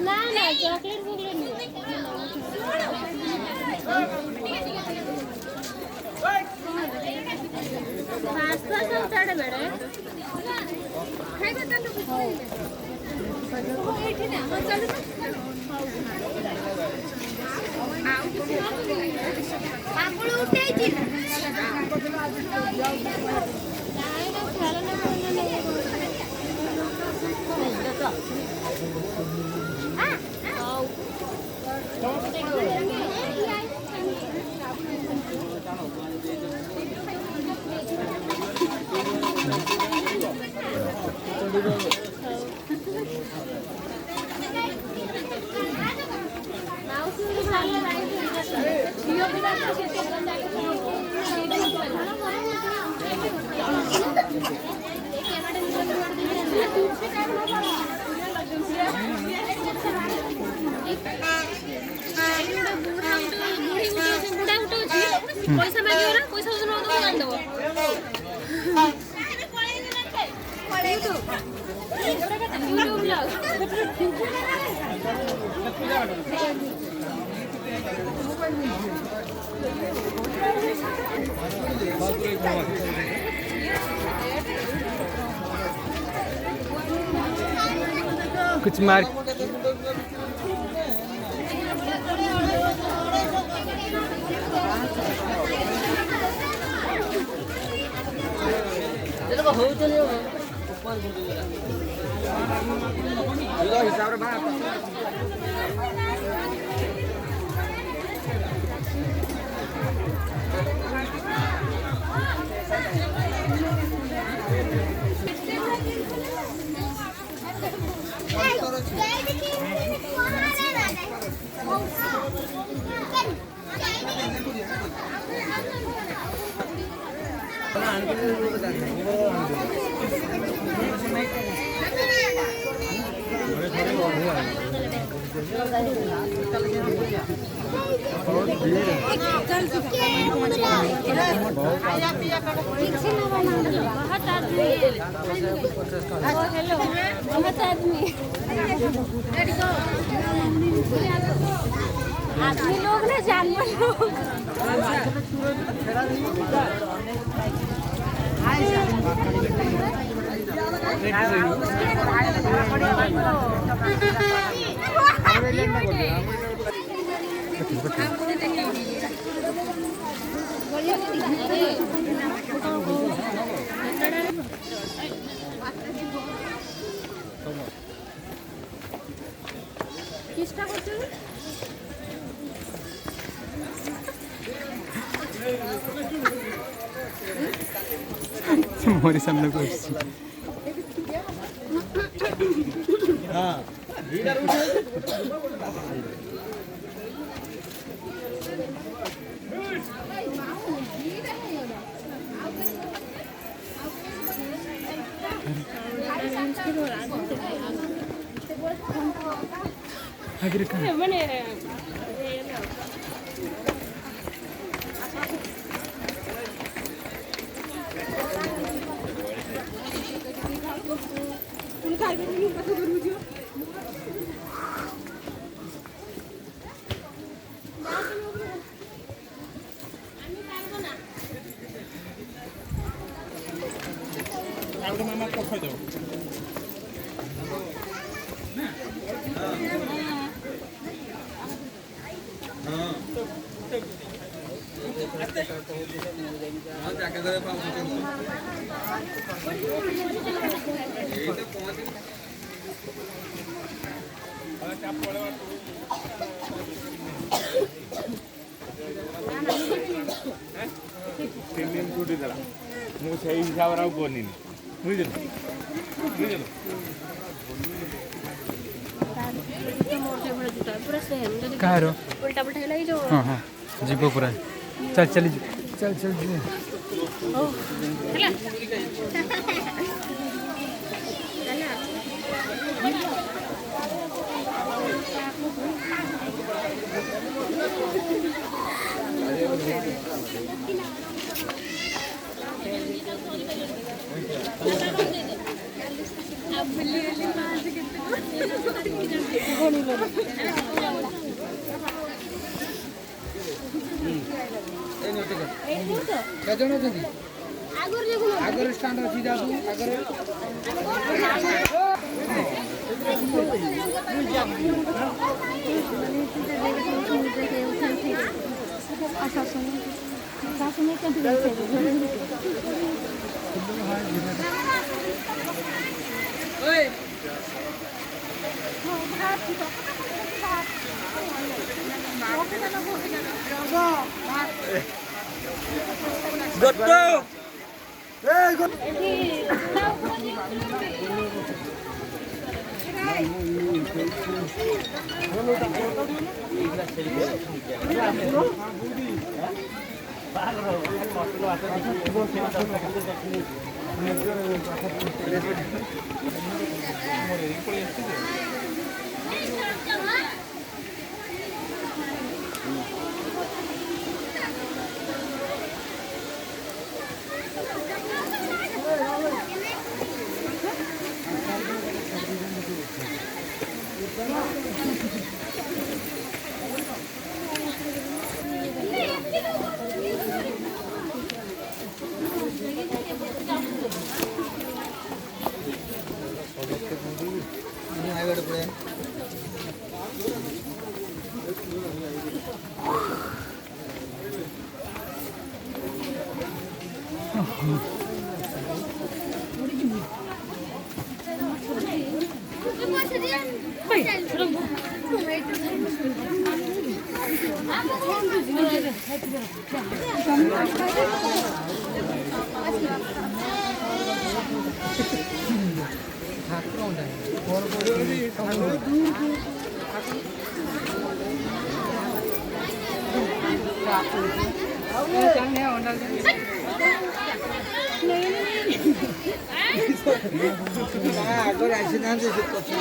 না না চকলেট গুলো নিও पास्ता सब चढ़ बेड़े खाइबे तनु एठी ना हो चल पापड़ उठाई छी नाही ना खेलना कोन नहीं पैसा मांगियो ना पैसा उस न तो मान देबो यूट्यूब ब्लॉग कुछ मार हिसाब रे बात हेलो बहुत आदमी आदमी लोग ना जानवर लोग চেষ্টা করছো मोरी सामने को हां आगे का মানে मामा कखय देव जाके धरे पाऊ এই তো পৌঁছ আরে চাপ পড়ে তিন দিন ছুটি দেলা মু সেই হিসাবে আর বনিনি বুঝলি বুঝলি कहाँ उल्टा पुल्टा है जो हाँ हाँ जीवो पूरा चल चल चल चल जी ओ चला चला ଆଗରେ ଷ୍ଟାଣ୍ଡ ଅଛି ଯାକୁ ଆଗରେ ଆଗରେ ଆସିନାହାନ୍ତି ସେ କଥା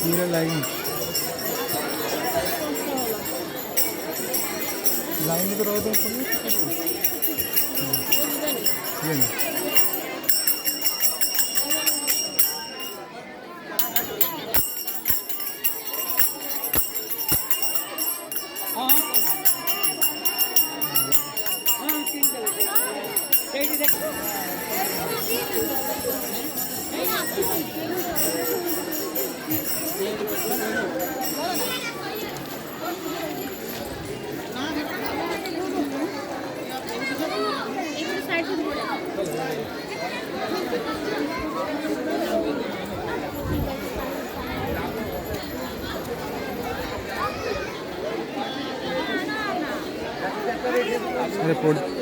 पूरा लाइन लाइन तो रहो तो ये ना रिपोर्ट